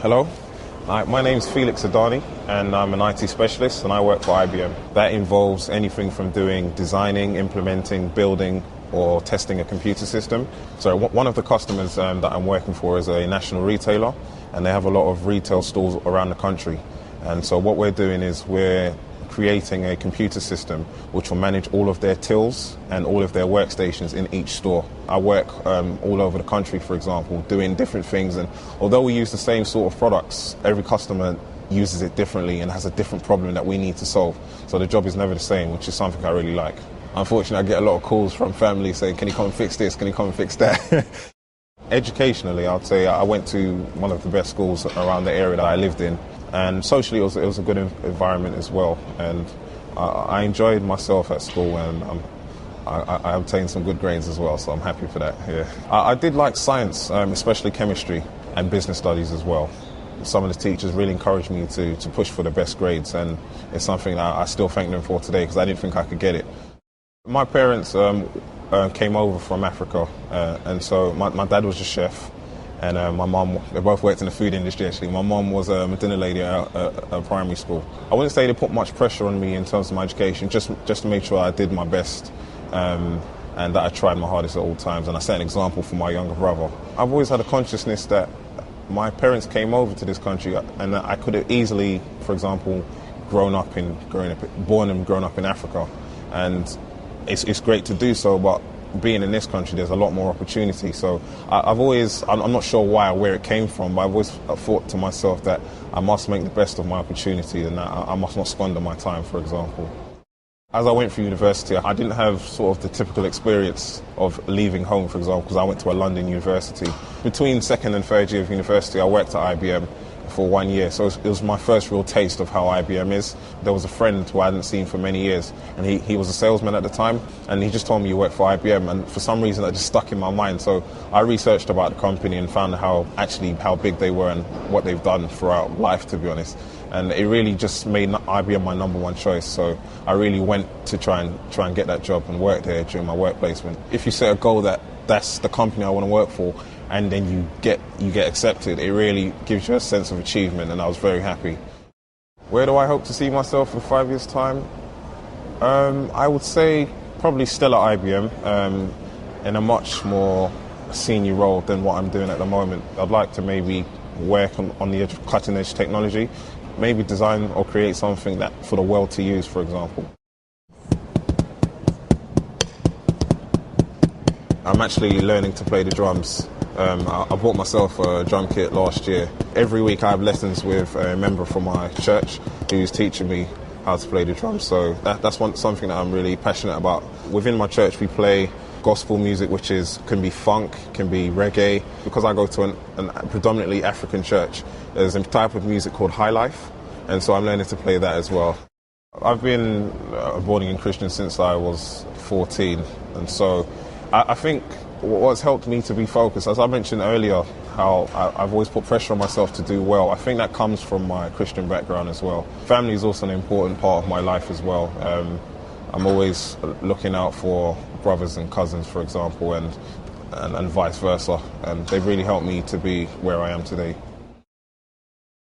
Hello, my name's Felix Adane and I'm an IT specialist and I work for IBM. That involves anything from doing designing, implementing, building or testing a computer system. So one of the customers that I'm working for is a national retailer and they have a lot of retail stores around the country. And so what we're doing is we're creating a computer system which will manage all of their tills and all of their workstations in each store. I work all over the country, for example, doing different things, and although we use the same sort of products, every customer uses it differently and has a different problem that we need to solve. So the job is never the same, which is something I really like. Unfortunately, I get a lot of calls from family saying, can you come and fix this, can you come and fix that? Educationally, I'd say I went to one of the best schools around the area that I lived in. And socially, it was a good environment as well. And I enjoyed myself at school, and I obtained some good grades as well, so I'm happy for that. Yeah. I did like science, especially chemistry and business studies as well. Some of the teachers really encouraged me to push for the best grades, and it's something that I still thank them for today because I didn't think I could get it. My parents came over from Africa, and so my dad was a chef. And my mum, they both worked in the food industry actually. My mum was a dinner lady at a primary school. I wouldn't say they put much pressure on me in terms of my education, just to make sure I did my best and that I tried my hardest at all times. And I set an example for my younger brother. I've always had a consciousness that my parents came over to this country and that I could have easily, for example, born and grown up in Africa. And it's great to do so, but being in this country, there's a lot more opportunity. So I'm not sure why or where it came from, but I've always thought to myself that I must make the best of my opportunity and that I must not squander my time, for example. As I went through university, I didn't have sort of the typical experience of leaving home, for example, because I went to a London university. Between second and third year of university, I worked at IBM for 1 year, so it was my first real taste of how IBM is. There was a friend who I hadn't seen for many years, and he was a salesman at the time, and he just told me you work for IBM, and for some reason that just stuck in my mind. So I researched about the company and found how big they were and what they've done throughout life, to be honest. And it really just made IBM my number one choice. So I really went to try and get that job and work there during my work placement. If you set a goal that's the company I want to work for, and then you get accepted, it really gives you a sense of achievement, and I was very happy. Where do I hope to see myself in 5 years' time? I would say probably still at IBM, in a much more senior role than what I'm doing at the moment. I'd like to maybe work on the edge of cutting-edge technology, maybe design or create something that for the world to use, for example. I'm actually learning to play the drums. I bought myself a drum kit last year. Every week I have lessons with a member from my church who's teaching me how to play the drums. So that's something that I'm really passionate about. Within my church we play gospel music, which can be funk, can be reggae. Because I go to a predominantly African church, there's a type of music called high life, and so I'm learning to play that as well. I've been a born-again Christian since I was 14, and so I think what's helped me to be focused, as I mentioned earlier, how I've always put pressure on myself to do well. I think that comes from my Christian background as well. Family is also an important part of my life as well. I'm always looking out for brothers and cousins, for example, and vice versa. And they've really helped me to be where I am today.